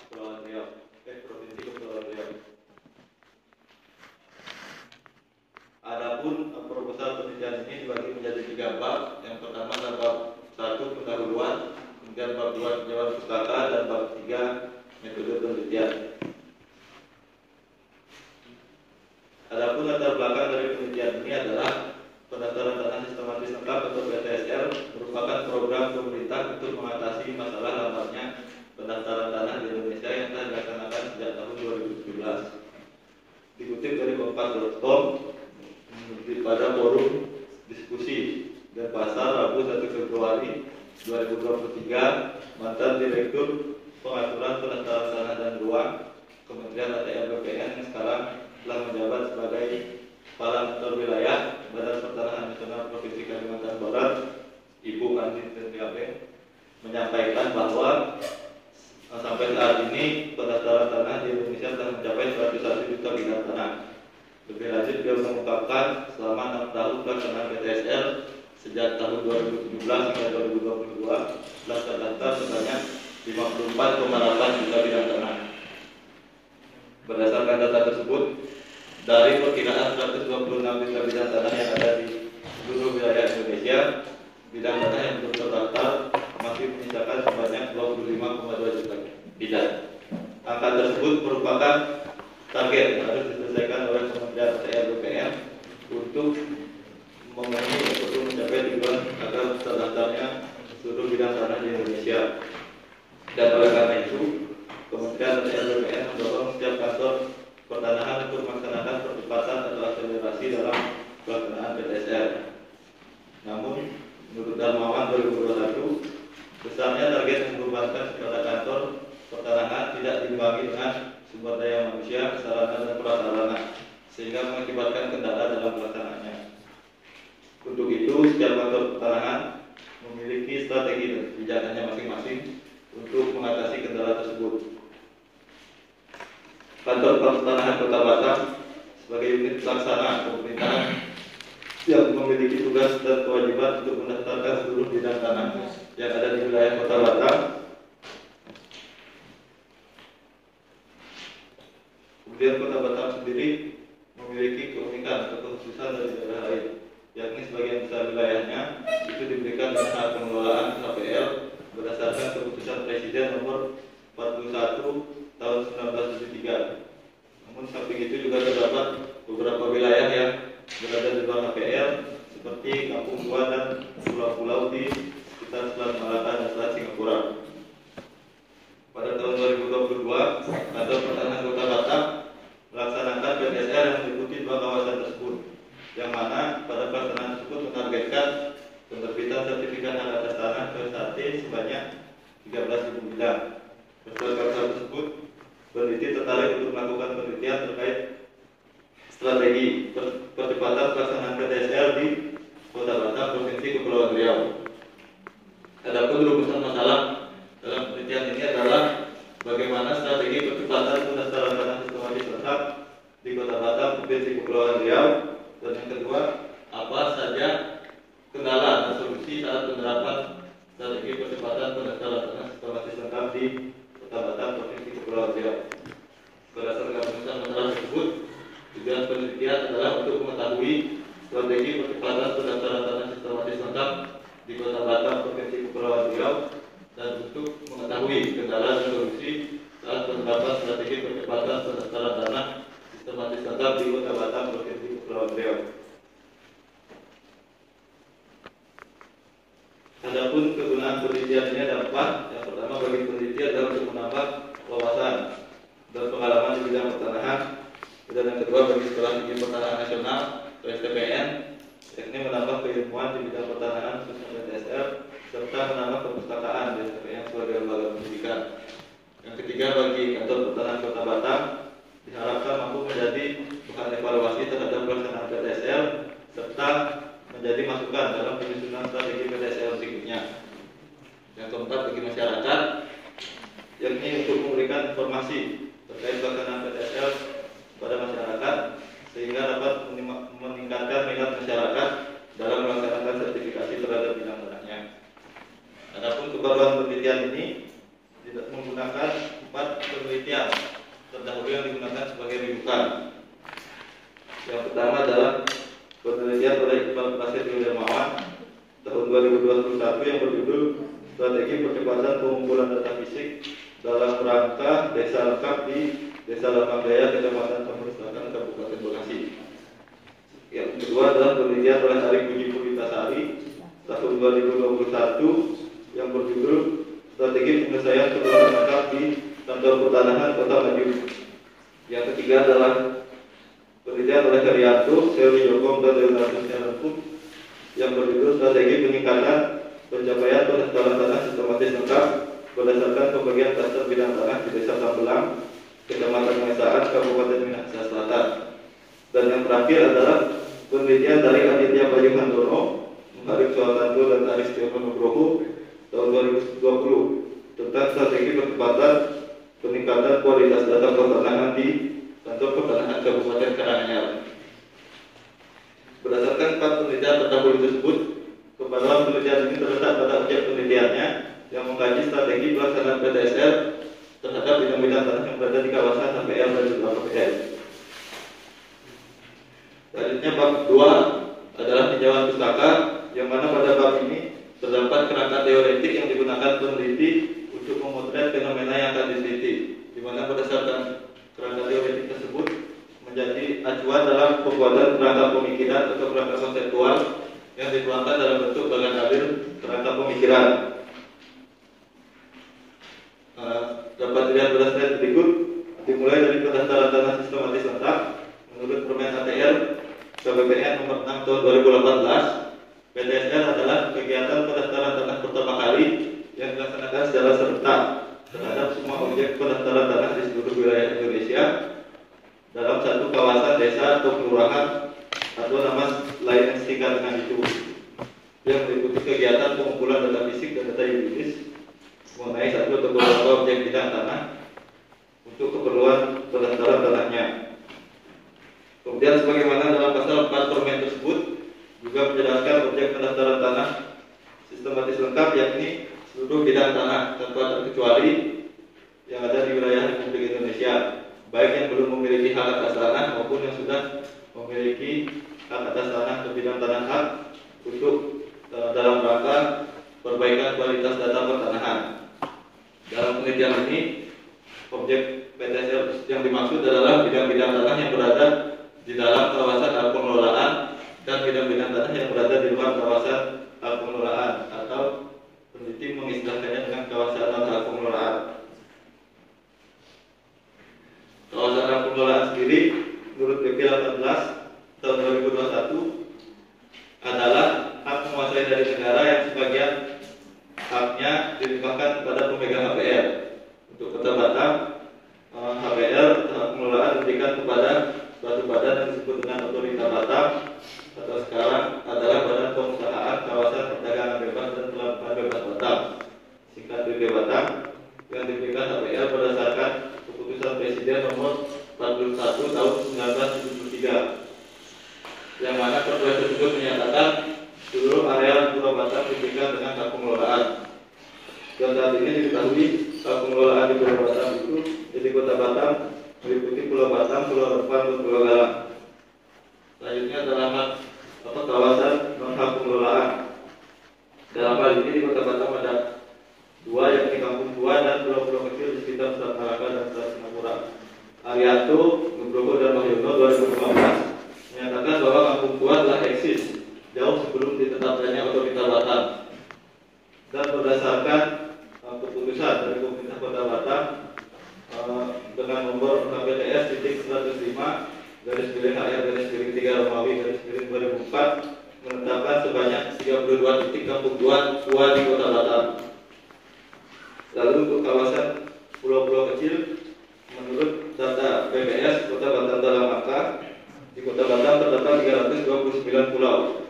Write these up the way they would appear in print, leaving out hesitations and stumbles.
Kepulauan Riau, Provinsi Kepulauan Riau. Adapun proposal penelitian ini dibagi menjadi 3 bab. Yang pertama adalah bab 1 pendahuluan, kemudian bab 2 penjauhan pustaka, dan bab 3 metode penelitian. Adapun latar belakang dari penelitian ini adalah pendaftaran tanah sistematis lengkap atau PTSL merupakan program pemerintah untuk mengatasi masalah lambatnya pendaftaran tanah di Indonesia yang telah dilaksanakan sejak tahun 2017. Dikutip dari kompas.com pada forum diskusi dan pasar Rabu 1 Februari 2023, mantan Direktur Pengaturan Pendaftaran Tanah dan Ruang Kementerian ATR BPN yang sekarang telah menjabat sebagai Kepala Kantor Wilayah Badan Pertanahan Nasional Provinsi Kalimantan Barat, Ibu Andi Tentriabeng, menyampaikan bahwa sampai saat ini pendaftaran tanah di Indonesia telah mencapai 101 juta bidang tanah. Lebih lanjut, dia mengungkapkan selama 6 tahun pelaksanaan PTSL sejak tahun 2017 hingga 2022 telah terdaftar sebanyak 54,8 juta bidang tanah. Berdasarkan data tersebut, dari perkiraan 126 juta bidang tanah yang ada di seluruh wilayah Indonesia, bidang tanah yang belum terdaftar masih menyisakan sebanyak 25,2 juta bidang. Angka tersebut merupakan target yang harus diselesaikan oleh Kementerian ATR BPN untuk memenuhi atau mencapai tujuan agar terdaftarnya seluruh bidang tanah di Indonesia. Dan oleh karena itu, Kementerian ATR BPN mendorong setiap kantor pertanahan untuk melaksanakan percepatan atau akselerasi dalam pelaksanaan PTSL. Namun, menurut Darmawan 2021, besarnya target yang dibebankan kepada kantor pertanahan tidak diimbangi dengan sumber daya manusia, sarana dan prasarana, sehingga mengakibatkan kendala dalam pelaksanaannya. Untuk itu, setiap kantor pertanahan memiliki strategi dan kebijakannya masing-masing untuk mengatasi kendala tersebut. Kantor Pertanahan Kota Batam sebagai unit pelaksana pemerintahan yang memiliki tugas dan kewajiban untuk mendaftarkan seluruh bidang tanah yang ada di wilayah Kota Batam. Kemudian Kota Batam sendiri memiliki keunikan atau kekhususan dari daerah lain, yakni sebagian besar wilayahnya itu diberikan dengan hak pengelolaan KPL berdasarkan keputusan Presiden nomor 41 tahun 1973. Namun samping itu juga terdapat beberapa wilayah yang berada di luar KPL seperti Kampung Tua dan pulau-pulau di sekitar Selat Malaka dan Selat Singapura. Pada tahun 2022, Kantor Pertanahan Kota Batam melaksanakan PTSL yang meliputi 2 kawasan tersebut, yang mana pada pelaksanaan tersebut menargetkan penerbitan sertifikat hak atas tanah ke sebanyak 13.000 bidang. Berdasarkan hal tersebut, peneliti tertarik untuk melakukan penelitian terkait strategi percepatan pelaksanaan PTSL di Kota Batam, Provinsi Kepulauan Riau. Adapun rumusan masalah dalam penelitian ini adalah bagaimana strategi percepatan pendaftaran tanah sistematis lengkap di Kota Batam, Provinsi Kepulauan Riau, dan yang kedua, apa saja kendala dan solusi saat penerapan strategi percepatan pendaftaran tanah sistematis lengkap di Kota Batam, Provinsi Kepulauan Riau. Berdasarkan rumusan masalah tersebut, tujuan penelitian adalah untuk mengetahui strategi percepatan pendaftaran tanah sistematis lengkap di Kota Batam, Provinsi Kepulauan Riau, dan untuk mengetahui kendala dan solusi saat penerapan strategi percepatan pendaftaran tanah sistematis lengkap di Kota Batam, Provinsi Kepulauan Riau. Adapun kegunaan penelitian ini ada 4. Yang pertama, bagi peneliti adalah untuk menambah wawasan dan pengalaman di bidang pertanahan. Dan yang kedua, bagi Sekolah Tinggi Pertanahan Nasional atau STPN, yakni menambah keilmuan di bidang pertanahan khususnya PTSL, serta menambah perpustakaan di STPN sebagai lembaga pendidikan. Yang ketiga, bagi Kantor Pertanahan Kota Batam, diharapkan mampu menjadi bahan evaluasi terhadap pelaksanaan PTSL serta menjadi masukan dalam penyusunan strategi PTSL berikutnya. Yang keempat, bagi masyarakat, yakni untuk memberikan informasi terkait pelaksanaan PTSL pada masyarakat sehingga dapat meningkatkan minat masyarakat dalam melaksanakan sertifikasi terhadap bidang tanahnya. Adapun keperluan penelitian ini tidak menggunakan 4 pengumpulan data fisik dalam rangka desa lengkap di Desa Lapang Jaya, Kecamatan Tambun Selatan, Kabupaten Bekasi. Yang kedua adalah penelitian oleh Ari Puji Puritasari tahun 2021 yang berjudul Strategi Penyelesaian Kebutuhan Lengkap di Kantor Pertanahan Kota Maju. Yang ketiga adalah penelitian oleh Herianto, Seri Jokom, dan Leonardo Sianempuk yang berjudul Strategi Peningkatan Pencapaian Pendaftaran Tanah Sistematis Lengkap berdasarkan pembagian klaster bidang tanah di Desa Tambelang, Kecamatan Mesaan, Kabupaten Minahasa Selatan. Dan yang terakhir adalah penelitian dari Aditya Bayu Handono, Muharib Suatanto, dan Aristiono Nugroho tahun 2020 tentang strategi percepatan peningkatan kualitas data pertanahan di Kantor Pertanahan Kabupaten Karanganyar. Berdasarkan 4 penelitian terdahulu tersebut, kepala penelitian ini terletak pada objek penelitiannya yang mengkaji strategi pelaksanaan PTSL terhadap bidang-bidang tanah yang berada di kawasan HPL dan juga PPL. Selanjutnya bab 2 adalah tinjauan pustaka, yang mana pada bab ini terdapat kerangka teoretik yang digunakan peneliti untuk memotret fenomena yang akan diteliti, di mana berdasarkan kerangka teoretik tersebut menjadi acuan dalam pembuatan kerangka pemikiran atau kerangka konseptual yang dituangkan dalam bentuk bagan tabel kerangka pemikiran. Dapat dilihat pada slide berikut, dimulai dari pendaftaran tanah sistematis lengkap menurut Permen ATR KPPN nomor 6 tahun 2018. PTSL adalah kegiatan pendaftaran tanah pertama kali yang dilaksanakan secara serentak terhadap semua objek pendaftaran tanah di seluruh wilayah Indonesia dalam satu kawasan desa atau kelurahan atau nama lain yang singkat dengan itu, yang meliputi kegiatan pengumpulan data fisik dan data yuridis mengenai satu atau beberapa objek bidang tanah untuk keperluan pendaftaran tanahnya. Kemudian sebagaimana dalam pasal 4 Permen tersebut juga menjelaskan objek pendaftaran tanah sistematis lengkap, yakni seluruh bidang tanah tanpa terkecuali yang ada di wilayah Republik Indonesia, baik yang belum memiliki hak atas tanah maupun yang sudah memiliki hak atas tanah atau bidang tanah hak untuk dalam rangka perbaikan kualitas data pertanahan. Dalam penelitian ini, objek PTSL yang dimaksud adalah bidang-bidang tanah yang berada di dalam kawasan hak pengelolaan dan bidang-bidang tanah yang berada di luar kawasan hak pengelolaan, atau peneliti mengistilahkannya dengan kawasan hak pengelolaan. Kawasan hak pengelolaan sendiri menurut PP 18 tahun 2021 adalah hak menguasai dari negara yang sebagian haknya dilimpahkan kepada pemegang HPL. Untuk Kota Batam, HPL hak pengelolaan diberikan kepada suatu badan yang disebut dengan Otorita Batam, atau sekarang adalah Badan Pengusahaan Kawasan Perdagangan Bebas dan Pelabuhan Bebas Batam, singkat BP Batam, yang diberikan HPL berdasarkan keputusan Presiden nomor 41 tahun 1973, yang mana perpres tersebut menyatakan seluruh area Pulau Batam diberikan dengan hak pengelolaan. Dan saat ini diketahui hak pengelolaan di Pulau Batam itu di Kota Batam meliputi Pulau Batam, Pulau Rempang, dan Pulau Galang. Selanjutnya adalah kawasan non hak pengelolaan. Dalam hal ini di Kota Batam ada 2, yakni Kampung Tua dan pulau-pulau kecil di sekitar Selat Malaka dan Selat Singapura. Arianto, Nugroho, dan Mahyono 2015 menyatakan bahwa Kampung Tua telah eksis jauh sebelum ditetapkannya Otorita Batam. Dan berdasarkan keputusan dari pemerintah Kota Batam dengan nomor KPTS titik 105 garis miring HR garis miring 3 Romawi garis miring 2004 menetapkan sebanyak 32 titik kampung tua di Kota Batam. Lalu untuk kawasan pulau-pulau kecil, menurut data BPS Kota Batam dalam angka, di Kota Batam terdapat 329 pulau,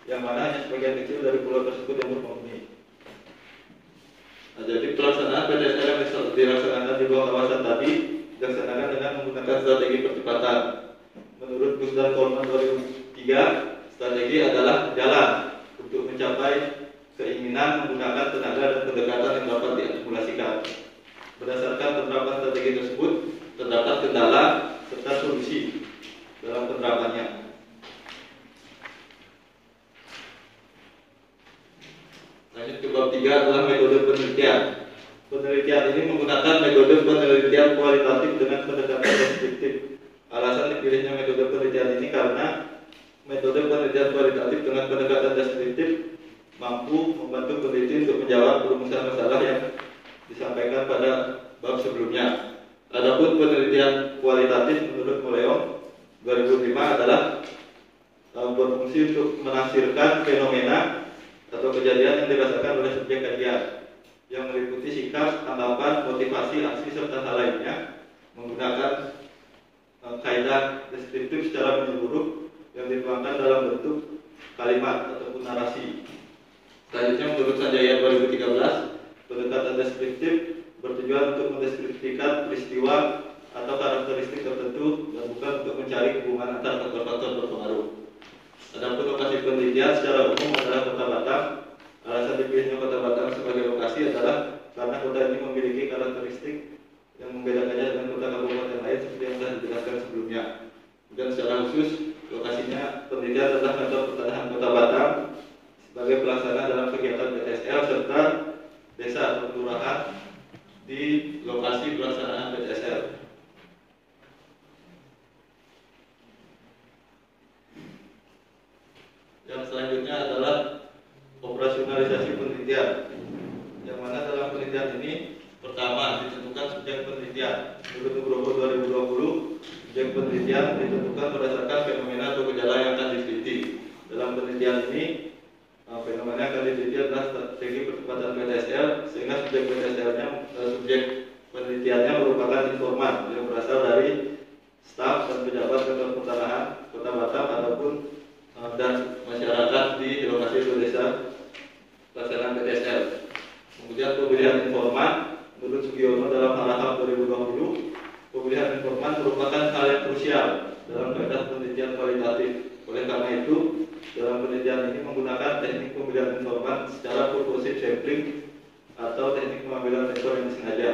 yang mana hanya sebagian kecil dari pulau tersebut yang berpenghuni. Nah, jadi pelaksanaan PTSL yang dilaksanakan di bawah kawasan tadi dilaksanakan dengan menggunakan strategi percepatan. Menurut Gusdan Coleman 2003, strategi adalah jalan untuk mencapai keinginan menggunakan tenaga dan pendekatan yang dapat diakumulasikan. Berdasarkan penerapan strategi tersebut, terdapat kendala serta solusi dalam penerapannya. Lanjut ke bab 3 adalah metode penelitian. Penelitian ini menggunakan metode penelitian kualitatif dengan pendekatan deskriptif. Alasan dipilihnya metode penelitian ini karena metode penelitian kualitatif dengan pendekatan deskriptif mampu membantu peneliti untuk menjawab perumusan masalah yang disampaikan pada bab sebelumnya. Adapun penelitian kualitatif menurut Moleong 2005 adalah berfungsi untuk menafsirkan fenomena atau kejadian yang dirasakan oleh subjek kajian yang meliputi sikap, tanggapan, motivasi, aksi, serta hal lainnya menggunakan kaidah deskriptif secara menyeluruh yang dituangkan dalam bentuk kalimat ataupun narasi. Selanjutnya menurut Sanjaya 2013, pendekatan deskriptif bertujuan untuk mendeskripsikan peristiwa atau karakteristik tertentu dan bukan untuk mencari hubungan antar faktor-faktor berpengaruh. Adapun lokasi penelitian secara umum adalah Kota Batam. Alasan dipilihnya Kota Batam sebagai lokasi adalah karena kota ini memiliki karakteristik yang membedakannya dengan kota kabupaten lain seperti yang telah dijelaskan sebelumnya. Dan secara khusus, lokasinya penelitian adalah kantor pertanahan Kota Batam sebagai pelaksana dalam kegiatan BTSL serta desa atau kelurahan di lokasi pelaksanaan BTSL. Yang selanjutnya adalah operasionalisasi penelitian, yang mana dalam penelitian ini pertama ditentukan subjek penelitian. Menurut Nugroho 2020, subjek penelitian ditentukan berdasarkan fenomena atau gejala yang akan diteliti. Dalam penelitian ini fenomena yang akan diteliti adalah strategi percepatan BTSL, sehingga subjek penelitiannya merupakan informan yang berasal dari staf dan pejabat kantor pertanahan Kota Batam ataupun dan masyarakat di lokasi atau desa pelaksanaan BTSL. Kemudian pemilihan informan menurut Sugiono dalam Harahap 2020, pemilihan informan merupakan hal yang krusial dalam kaidah penelitian kualitatif. Oleh karena itu, dalam penelitian ini menggunakan teknik pemilihan informan secara purposive sampling atau teknik pengambilan rekor yang disengaja.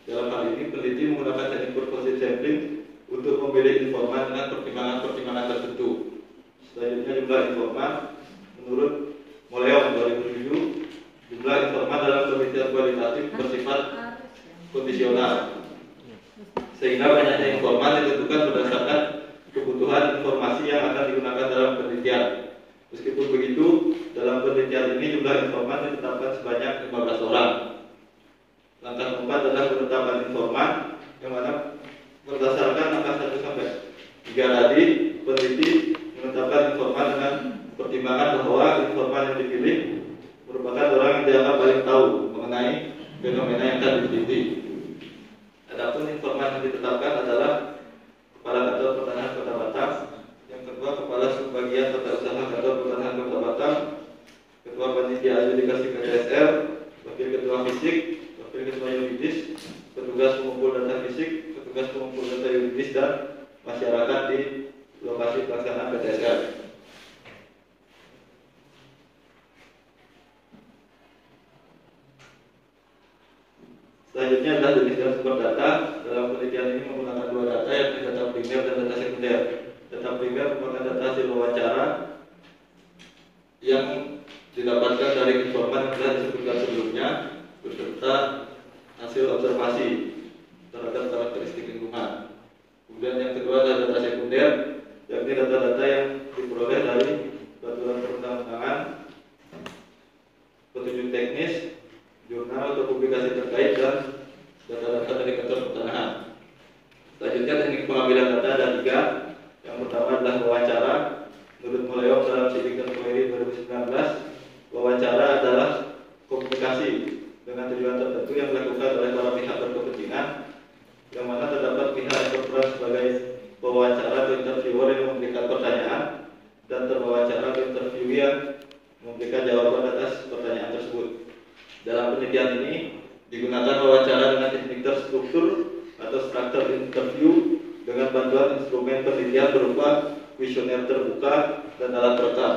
Dalam hal ini, peneliti menggunakan teknik purposive sampling untuk memilih informan dengan pertimbangan-pertimbangan tertentu. Selanjutnya jumlah informan menurut Moleong 2007, jumlah informan dalam penelitian kualitatif bersifat kondisional, sehingga banyaknya informan ditentukan berdasarkan kebutuhan informasi yang akan digunakan dalam penelitian. Meskipun begitu, dalam penelitian ini jumlah informan ditetapkan sebanyak 15 orang. Langkah keempat adalah penetapan informan, yang mana berdasarkan angka 1 sampai 3 tadi, peneliti menetapkan informan dengan pertimbangan bahwa informan yang dipilih merupakan orang yang dianggap paling tahu mengenai fenomena yang akan diteliti. Adapun informan yang ditetapkan adalah Kepala Kantor Pertanahan Kota Batam, yang kedua Kepala Subbagian Tata Usaha Kantor Pertanahan Kota Batam, Ketua Panitia Adjudikasi BTSL, Wakil Ketua Fisik, Wakil Ketua Yuridis, petugas pengumpul data fisik, petugas pengumpul data yuridis, dan masyarakat di lokasi pelaksanaan BTSL. Selanjutnya adalah jenis dan sumber data. Dalam penelitian ini menggunakan 2 data, yakni data primer dan data sekunder. Data primer merupakan data hasil wawancara yang didapatkan dari informan yang telah disebutkan sebelumnya beserta hasil observasi terhadap karakteristik lingkungan. Kemudian yang kedua adalah data sekunder, yakni data-data yang diperoleh dari peraturan perundang-undangan, petunjuk teknis, jurnal atau publikasi terkait, dan data-data dari kantor pertanahan. Selanjutnya teknik pengambilan data ada 3. Yang pertama adalah wawancara. Menurut Moleong dalam Sidik dan Query 2019, wawancara adalah komunikasi dengan tujuan tertentu yang dilakukan oleh para pihak berkepentingan, yang mana terdapat pihak yang berperan sebagai pewawancara atau interviewer yang memberikan pertanyaan, dan terwawancara atau interviewee yang memberikan jawaban atas pertanyaan tersebut. Dalam penelitian ini digunakan wawancara dengan teknik terstruktur atau structured interview dengan bantuan instrumen penelitian berupa kuesioner terbuka dan alat perekam.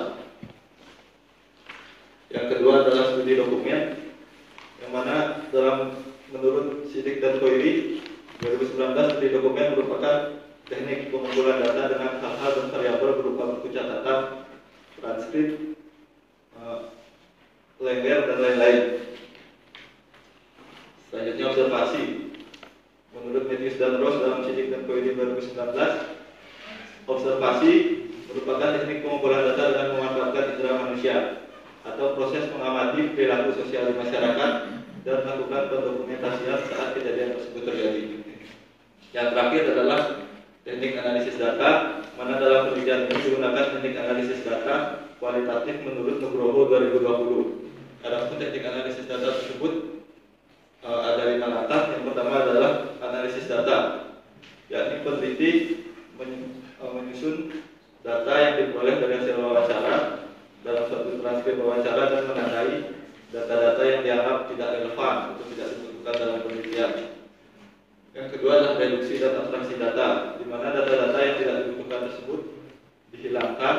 Yang kedua adalah studi dokumen, yang mana menurut Sidik dan Query 2019, studi dokumen merupakan teknik pengumpulan data dengan hal-hal dan variabel berupa buku catatan, transkrip, lengger, dan lain-lain. Selanjutnya observasi. Menurut Matthews dan Ross dalam sidik dan PWD 2019, observasi merupakan teknik pengumpulan data dengan memanfaatkan indera manusia atau proses mengamati perilaku sosial di masyarakat dan melakukan pendokumentasian saat kejadian tersebut terjadi. Yang terakhir adalah teknik analisis data, mana dalam penelitian ini digunakan teknik analisis data kualitatif menurut Nugroho 2020. Adapun teknik analisis data tersebut ada 5 langkah. Yang pertama adalah analisis data, yakni peneliti menyusun data yang diperoleh dari hasil wawancara dalam suatu transkrip wawancara dan menandai data-data yang dianggap tidak relevan atau tidak dibutuhkan dalam penelitian. Yang kedua adalah reduksi dan abstraksi data, di mana data-data yang tidak dibutuhkan tersebut dihilangkan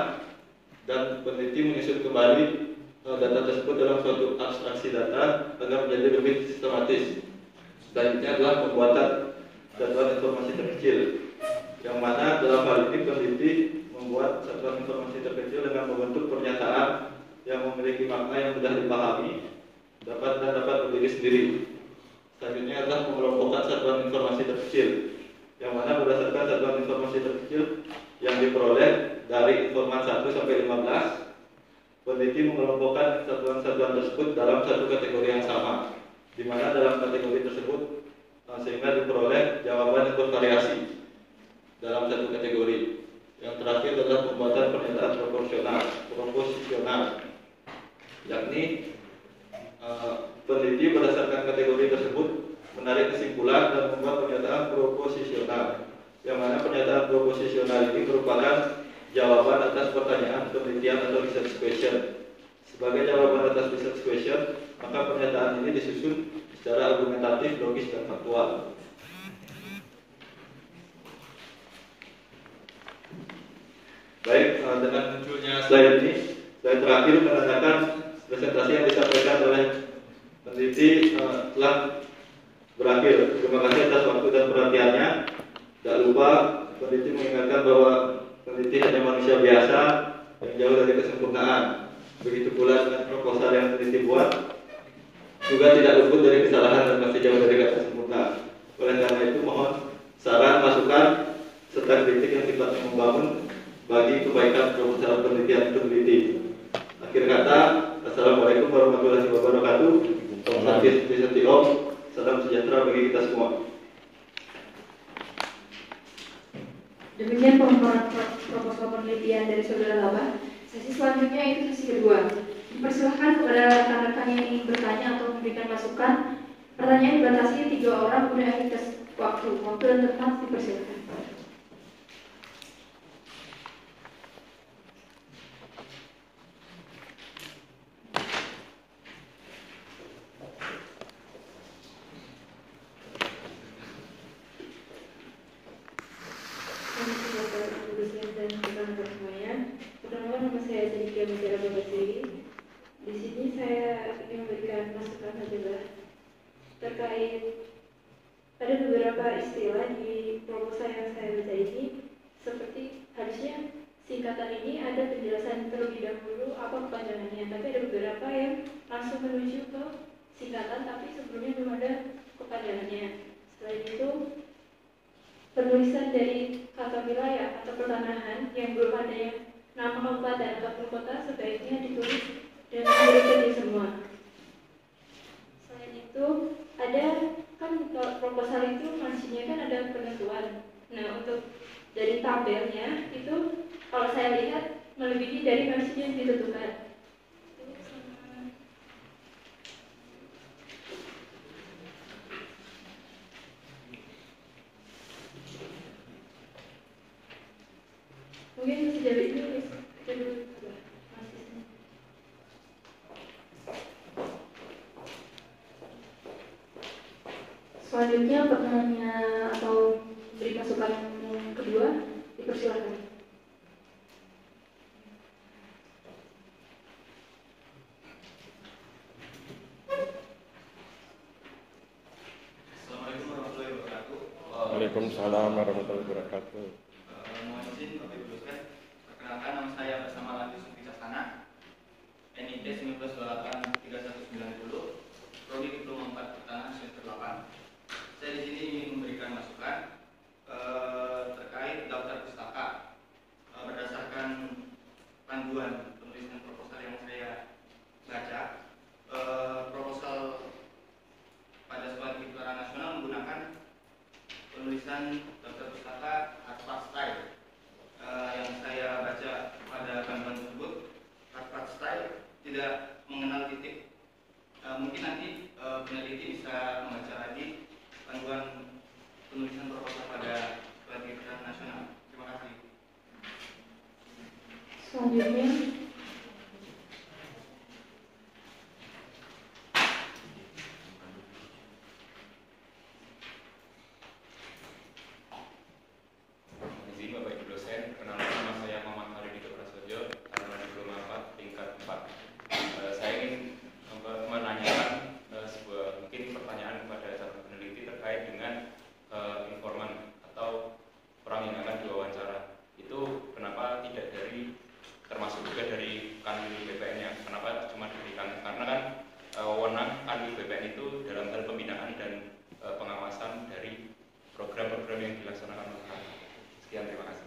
dan peneliti menyusun kembali data tersebut dalam suatu abstraksi data agar menjadi lebih sistematis. Selanjutnya adalah pembuatan satuan informasi terkecil, yang mana dalam hal ini peneliti membuat satuan informasi terkecil dengan membentuk pernyataan yang memiliki makna yang mudah dipahami, dapat berdiri sendiri. Selanjutnya adalah pengelompokan satuan informasi terkecil, yang mana berdasarkan satuan informasi terkecil yang diperoleh dari informan 1 sampai 15, peneliti mengelompokkan satuan-satuan tersebut dalam satu kategori yang sama, di mana dalam kategori tersebut sehingga diperoleh jawaban yang bervariasi dalam satu kategori. Yang terakhir adalah pembuatan pernyataan proposisional, yakni peneliti berdasarkan kategori tersebut menarik kesimpulan dan membuat pernyataan proposisional, yang mana pernyataan proposisional ini merupakan jawaban atas pertanyaan penelitian atau research question. Sebagai jawaban atas research question, maka pernyataan ini disusun secara argumentatif, logis, dan faktual. Baik, dengan munculnya slide ini, slide terakhir menandakan presentasi yang disampaikan oleh peneliti telah berakhir. Terima kasih atas waktu dan perhatiannya. Tidak lupa peneliti mengingatkan bahwa peneliti hanya manusia biasa yang jauh dari kesempurnaan. Begitu pula dengan proposal yang peneliti buat juga tidak luput dari kesalahan dan masih jauh dari kata sempurna. Oleh karena itu mohon saran, masukan, serta kritik yang sifatnya membangun bagi kebaikan proposal penelitian peneliti. Akhir kata, Assalamualaikum warahmatullahi wabarakatuh. Salam sejahtera bagi kita semua. Demikian pemaparan proposal penelitian dari Saudara Laba. Sesi selanjutnya itu sesi kedua. Dipersilahkan kepada rekan-rekan yang ingin bertanya atau memberikan masukan. Pertanyaan dibatasi 3 orang, kemudian akhir waktu dan tempat dipersilahkan. Di sini saya ingin memberikan masukan saja terkait ada beberapa istilah di proposal yang saya baca ini, seperti harusnya singkatan ini ada penjelasan terlebih dahulu apa kepanjangannya, tapi ada beberapa yang langsung menuju ke singkatan tapi sebelumnya belum ada kepanjangannya. Selain itu, penulisan dari kata wilayah atau pertanahan yang belum ada yang nama kabupaten atau kota sebaiknya ditulis dan diberikan semua. Selain itu, ada kan proposal itu fungsinya kan ada penentuan. Nah, untuk dari tabelnya itu kalau saya lihat melebihi dari fungsi yang ditentukan. Mungkin sejauh ini selanjutnya pertanyaan atau beri masukan yang kedua dipersilakan. Assalamualaikum warahmatullahi wabarakatuh. Waalaikumsalam warahmatullahi wabarakatuh. Mohon izin Bapak Ibu dosen, perkenalkan nama saya bersama Lati Sufitasana, NIP 19283190, Prodi Diploma 4 Pertanahan semester 8. tulisan Dr. Pustaka Harvard Style. Yang saya baca pada gambar tersebut, Harvard Style tidak mengenal titik. Mungkin nanti peneliti bisa membaca lagi panduan penulisan proposal pada pelatihan nasional. Terima kasih. Selanjutnya, Izin Bapak Ibu dosen, perkenalkan nama saya Muhammad Halidito Prasojo, taruna diploma 4 tingkat 4. Saya ingin menanyakan sebuah mungkin pertanyaan kepada calon peneliti terkait dengan informan atau orang yang akan diwawancara. Itu kenapa tidak dari termasuk juga dari Kanwil BPN-nya? Kenapa cuma diberikan? Karena kan wewenang Kanwil BPN itu dalam hal pembinaan dan pengawasan dari program-program yang dilaksanakan oleh Kanwil. Sekian, terima kasih.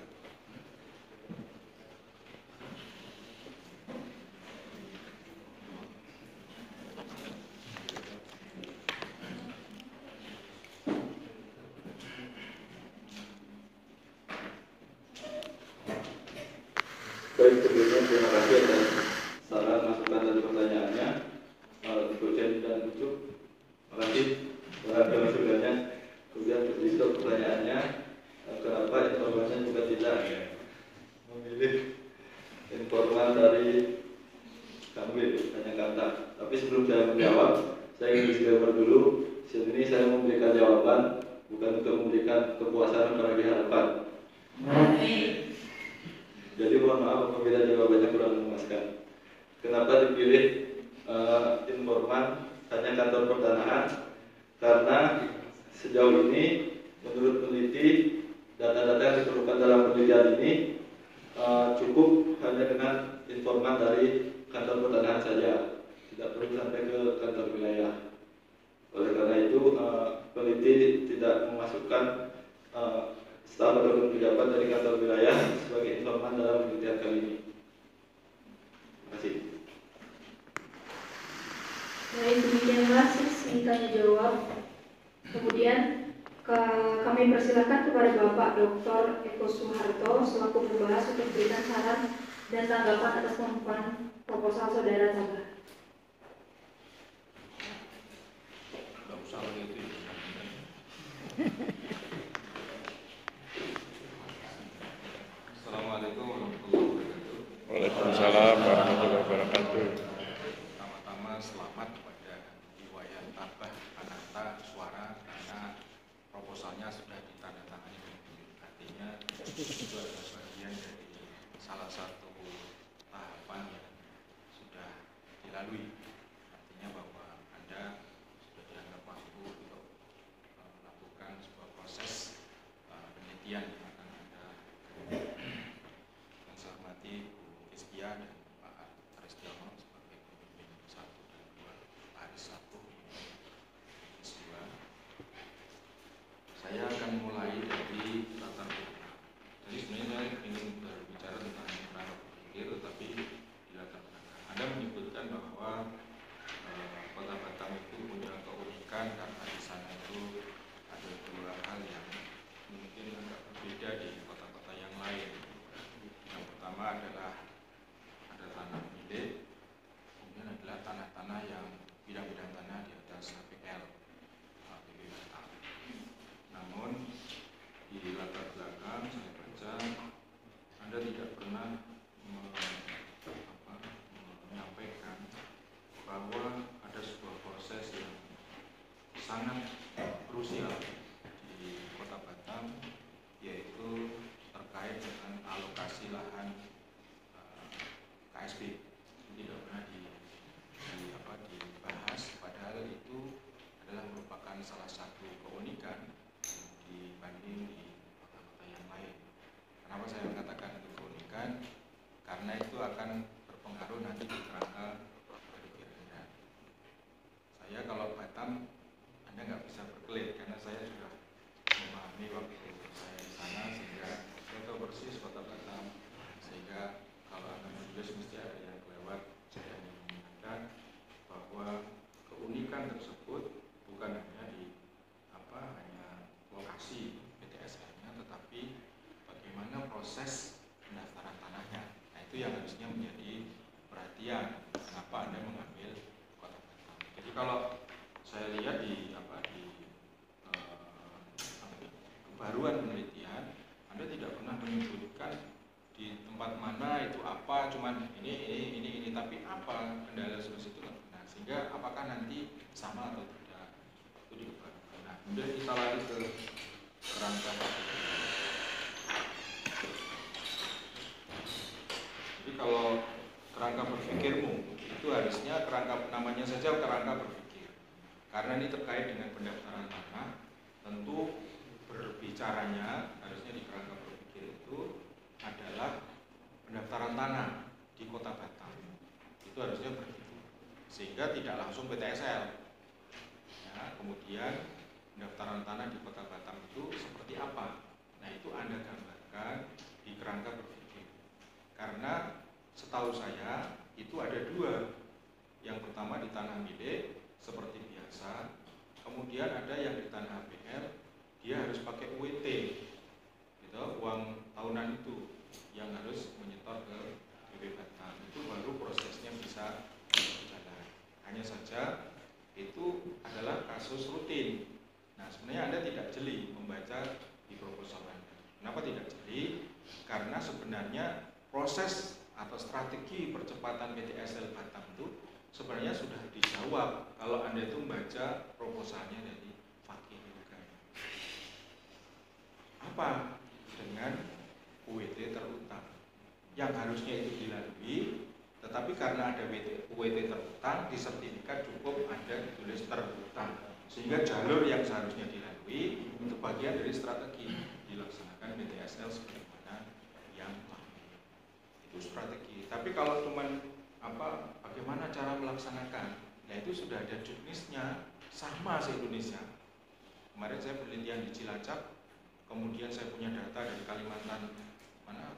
Baik, sebelumnya terima kasih atas saran, masukan, dan pertanyaannya. Dosen dan Ucup, terima kasih saran dan masukannya. Kemudian untuk pertanyaannya, kenapa informannya juga tidak memilih informan dari Kanwil, hanya Kantar. Tapi sebelum saya menjawab, saya ingin disclaimer dulu. Sini saya memberikan jawaban bukan untuk memberikan kepuasan apalagi harapan. Jadi mohon maaf apabila jawabannya kurang memuaskan. Kenapa dipilih informan hanya kantor pertanahan? Karena sejauh ini menurut peneliti data-data yang diperlukan dalam penelitian ini cukup hanya dengan informan dari kantor pertanahan saja, tidak perlu sampai ke kantor wilayah. Oleh karena itu peneliti tidak memasukkan staf atau pejabat dari kantor wilayah sebagai informan dalam penelitian kali ini. Terima kasih. baik, demikianlah sesi tanya jawab. Kemudian kami persilakan kepada Bapak Dr. Eko Suharto selaku pembahas untuk memberikan saran dan tanggapan atas pembukaan proposal saudara Tabah. Assalamualaikum warahmatullahi wabarakatuh. Waalaikumsalam warahmatullahi wabarakatuh. Pertama-tama selamat kepada Iwayan Tabah Ananta Suara karena proposalnya sudah ditandatangani. Artinya itu adalah bagian dari salah satu tahapan yang sudah dilalui. Artinya bahwa Anda sudah dianggap mampu untuk melakukan sebuah proses penelitian yang akan Anda yang saya hormati Bu Fiskia dan Pak Tristiono sebagai pemimpin 1 dan 2, Pak Aris 1, Fiskia. Saya akan mulai dari latar belakang. Jadi sebenarnya saya ingin berbicara tentang cara berpikir, tetapi di latar belakang. Anda menyebutkan bahwa Kota Batam itu punya keunikan karena di sana itu ada 2 hal yang mungkin agak berbeda di kota-kota yang lain. Yang pertama adalah ada tanah milik, kemudian adalah tanah-tanah yang bidang-bidang tanah di atas HPL, HPL Batam. Namun di latar belakang saya baca Anda tidak pernah menyampaikan bahwa ada sebuah proses yang sangat krusial di Kota Batam, yaitu terkait dengan alokasi lahan KSB. Tidak pernah dibahas, padahal itu adalah merupakan salah satu keunikan dibanding di kota-kota yang lain. Kenapa saya mengatakan itu keunikan? Karena itu akan berpengaruh nanti di kerangka berpikir Anda. Saya kalau Batam, Anda nggak bisa berkelit karena saya sudah memahami waktu saya di sana, sehingga saya tahu persis Kota Batam. Sehingga kalau Anda menulis mesti ada yang kelewat. Saya ingin mengingatkan bahwa keunikan tersebut bukan hanya di hanya lokasi PT bagaimana proses pendaftaran tanahnya. Nah, itu yang harusnya menjadi perhatian. Kenapa Anda mengambil Kota Batam? Jadi kalau saya lihat di kebaruan penelitian, Anda tidak pernah menyebutkan di tempat mana itu apa, cuman ini, tapi apa kendala solusi itu nggak pernah. Sehingga apakah nanti sama atau tidak itu dikebarukan. Nah, kemudian kita lari ke kerangka. Jadi kalau kerangka berpikirmu itu harusnya kerangka namanya saja kerangka berpikir. Karena ini terkait dengan pendaftaran tanah, tentu berbicaranya harusnya di kerangka berpikir itu adalah pendaftaran tanah di Kota Batam. Itu harusnya begitu. Sehingga tidak langsung PTSL. Ya, kemudian pendaftaran tanah di Kota Batam itu seperti apa? Nah, itu Anda gambarkan di kerangka berpikir. Karena setahu saya itu ada dua. Yang pertama di tanah milik seperti biasa. Kemudian ada yang di tanah HPL, dia harus pakai UET, gitu, uang tahunan itu yang harus menyetor ke BP Batam. Itu baru prosesnya bisa berjalan. Hanya saja itu adalah kasus rutin. Nah, sebenarnya Anda tidak jeli membaca di proposal Anda. Kenapa tidak jeli? Karena sebenarnya proses atau strategi percepatan PTSL Batam itu sebenarnya sudah dijawab kalau Anda itu membaca proposalnya dari Fakih juga. Apa? Dengan UET terutang yang harusnya itu dilalui, tetapi karena ada UET terutang di sertifikat cukup ada ditulis terutang, sehingga jalur yang seharusnya dilalui itu bagian dari strategi dilaksanakan PTSL sebagaimana yang lain. Itu strategi. Tapi kalau cuman bagaimana cara melaksanakan, nah itu sudah ada juknisnya sama se-Indonesia. Kemarin saya penelitian di Cilacap, kemudian saya punya data dari Kalimantan,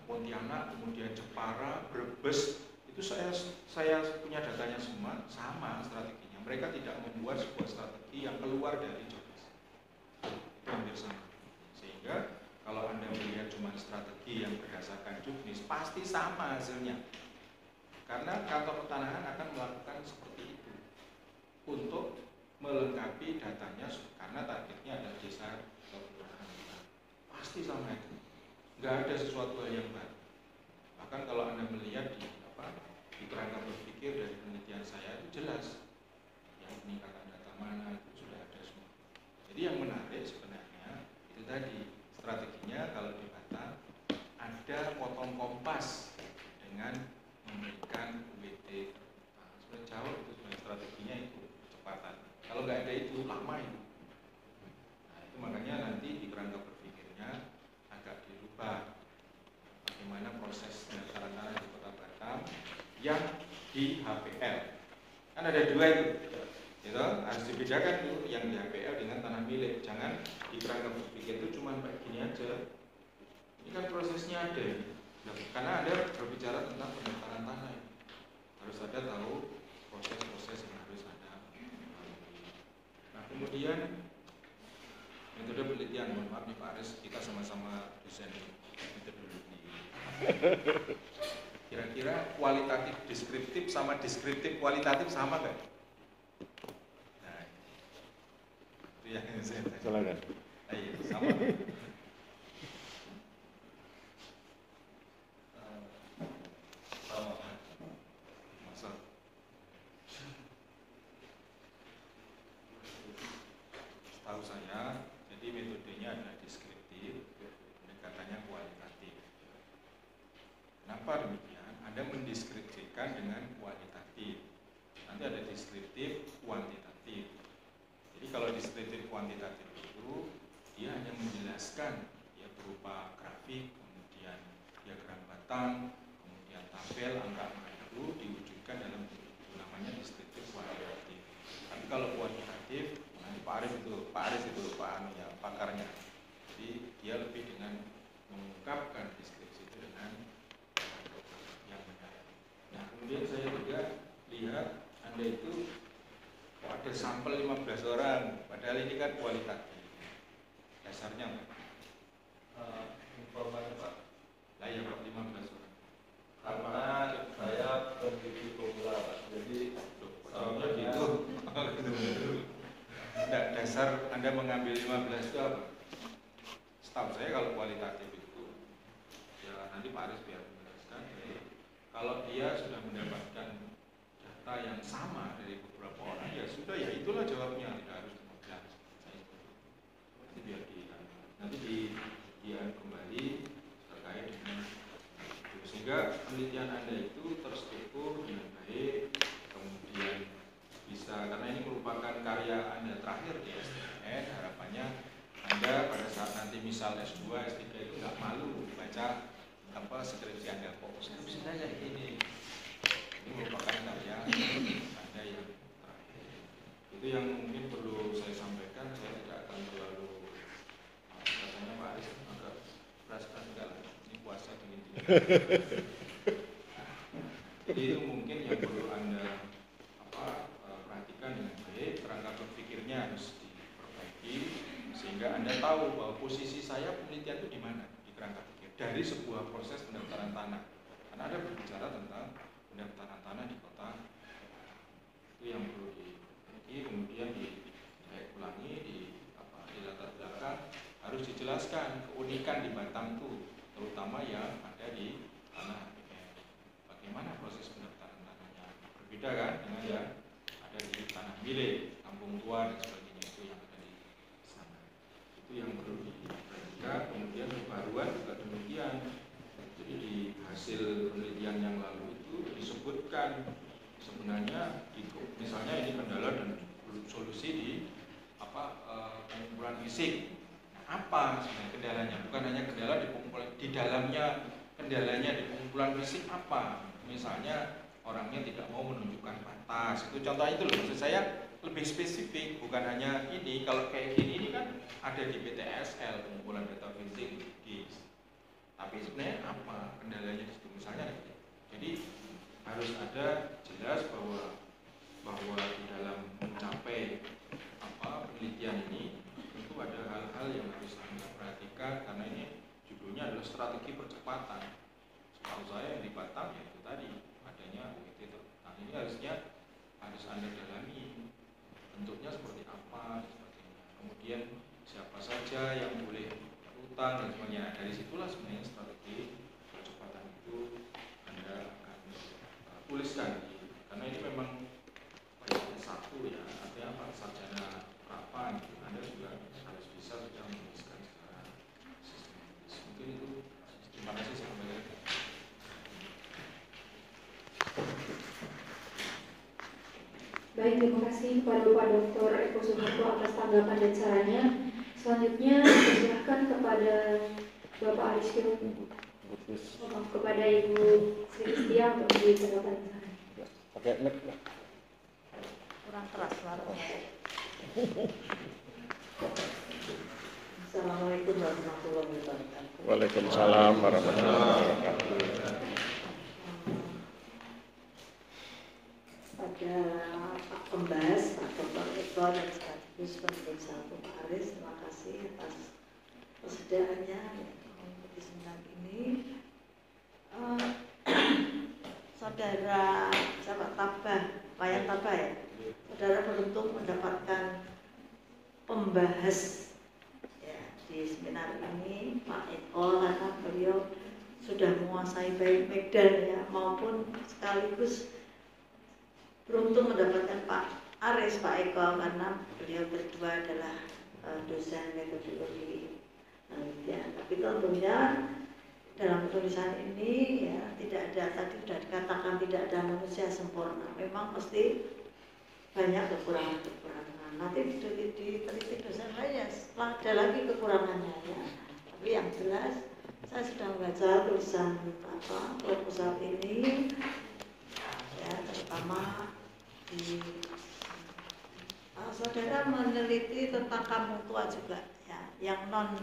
Pontianak, kemudian Jepara, Brebes, itu saya punya datanya semua sama strateginya. Mereka tidak membuat sebuah strategi yang keluar dari juknis. Itu hampir sama. Sehingga kalau Anda melihat cuma strategi yang berdasarkan juknis, pasti sama hasilnya. Karena kantor pertanahan akan melakukan seperti itu untuk melengkapi datanya, karena targetnya adalah desa atau kelurahan. Pasti sama itu, nggak ada sesuatu hal yang baru. Bahkan kalau Anda melihat di kerangka berpikir dari penelitian saya itu jelas yang peningkatan data mana itu sudah ada semua. Jadi yang menarik sebenarnya itu tadi strateginya kalau di Batam ada potong kompas dengan memberikan UET terutang. Sebenarnya jauh itu sebenarnya strateginya itu kecepatan. Kalau nggak ada itu lama itu. Nah, itu makanya nanti di kerangka berpikirnya agak dirubah. Bagaimana proses pendaftaran tanah di Kota Batam yang di HPL. Kan ada dua itu. Gitu, harus dibedakan tuh yang di HPL dengan tanah milik. Jangan di kerangka berpikir itu cuma kayak gini aja. Ini kan prosesnya ada. Karena Anda berbicara tentang pendaftaran tanah, harus ada tahu proses-proses yang harus Anda lalui. Nah, kemudian metode penelitian, mohon maaf nih Pak Aris, kita sama-sama dosen metodologi. Kira-kira kualitatif deskriptif sama deskriptif kualitatif sama nggak? Nah, itu yang saya tanya. Silakan. Iya, sama. Tahu saya, jadi metodenya adalah deskriptif, pendekatannya kualitatif. Kenapa demikian? Anda mendeskripsikan dengan kualitatif. Nanti ada deskriptif kuantitatif. Jadi kalau deskriptif kuantitatif itu dia hanya menjelaskan ya berupa grafik, kemudian diagram batang, kemudian tabel angka itu diwujudkan dalam bentuk itu, namanya deskriptif kuantitatif. Tapi kalau kuantitatif nanti Pak Aris itu pakarnya. Jadi dia lebih dengan mengungkapkan deskripsi itu dengan yang benar. Nah, kemudian saya juga lihat Anda itu ada sampel 15 orang, padahal ini kan kualitatif. Dasarnya apa? Informasi Pak, Lah ya Pak, 15 orang. Karena saya pendidik pemula Pak, jadi Soalnya gitu. Nggak, dasar Anda mengambil 15 itu apa? Setahu saya kalau kualitatif itu, ya nanti Pak Aris biar menjelaskan. Jadi, kalau dia sudah mendapatkan data yang sama dari beberapa orang, ya sudah, ya itulah jawabnya, tidak harus 15. Nanti biar kembali terkait dengan itu. Sehingga penelitian Anda itu terstruktur dengan baik, kemudian bisa, karena ini merupakan karya Anda terakhir di STN, harapannya Anda pada saat nanti misal S2, S3 itu nggak malu baca skripsi Anda, kok skripsi saya ini merupakan karya Anda yang terakhir. Itu yang mungkin perlu saya sampaikan. Saya tidak akan terlalu rasanya Pak Aris agak keras-keras enggak lah, ini puasa dingin-dingin. Jadi itu mungkin yang perlu Anda perhatikan dengan baik, kerangka berpikirnya harus diperbaiki sehingga Anda tahu bahwa posisi saya penelitian itu di mana di kerangka pikir dari sebuah proses pendaftaran tanah. Karena Anda berbicara tentang pendaftaran tanah di kota, itu yang perlu diperbaiki, kemudian diulangi di latar belakang harus dijelaskan keunikan di Batam itu, terutama yang ada di tanah HPL. Bagaimana proses pendaftaran tanahnya? Berbeda kan dengan yang ada di tanah milik, kampung tua dan sebagainya, itu yang ada di sana. Itu yang perlu diperhatikan. Kemudian pembaruan juga demikian. Jadi di hasil penelitian yang lalu itu disebutkan sebenarnya misalnya ini kendala dan solusi di pengumpulan fisik. Apa sebenarnya kendalanya? Bukan hanya kendala di pengumpulan, di dalamnya kendalanya di pengumpulan fisik apa? Misalnya orangnya tidak mau menunjukkan batas. Itu contohnya itu loh, maksud saya lebih spesifik, bukan hanya ini. Kalau kayak gini ini kan ada di PTSL, pengumpulan data fisik GIS. Tapi sebenarnya apa kendalanya di situ? Misalnya gitu. Jadi harus ada jelas bahwa di dalam mencapai penelitian ini tentu ada hal-hal yang harus Anda perhatikan, karena ini judulnya adalah strategi percepatan. Setahu saya yang di Batam ya itu tadi adanya UIT. Nah ini harusnya harus Anda dalami bentuknya seperti apa dan sebagainya. Kemudian siapa saja yang boleh utang dan sebagainya. Dari situlah sebenarnya strategi percepatan itu Anda akan tuliskan. Karena ini memang satu ya, artinya apa, sarjana apa gitu. Anda juga harus bisa sudah menuliskan secara sistematis. Mungkin itu. Terima kasih sampaikan. Baik, terima kasih kepada Bapak Dr. Eko Suharto atas tanggapan dan sarannya. Selanjutnya diserahkan kepada Bapak Aris kepada Ibu Sri Setia untuk memberi tanggapan dan saran. Pakai mic. Kurang keras suaranya. Assalamualaikum warahmatullahi wabarakatuh. Waalaikumsalam warahmatullahi wabarakatuh. Pada Pak Pembas, Pak Dr. Eko dan sekaligus pemeriksa Pak Aris, terima kasih atas persediaannya untuk kesempatan ini. Saudara siapa Tabah, Wayan Tabah ya, saudara beruntung mendapatkan pembahas ya di seminar ini Pak Eko, karena beliau sudah menguasai baik Medan ya maupun sekaligus beruntung mendapatkan Pak Aris, Pak Eko, karena beliau berdua adalah dosen metodologi penelitian. Tapi tentunya dalam penulisan ini ya tidak ada, tadi sudah dikatakan tidak ada manusia sempurna. Memang pasti banyak kekurangan-kekurangan. Nanti diteliti dosen saya setelah ada lagi kekurangannya ya. Tapi yang jelas saya sudah membaca tulisan proposal ini ya, terutama di saudara meneliti tentang kampung tua juga ya, yang non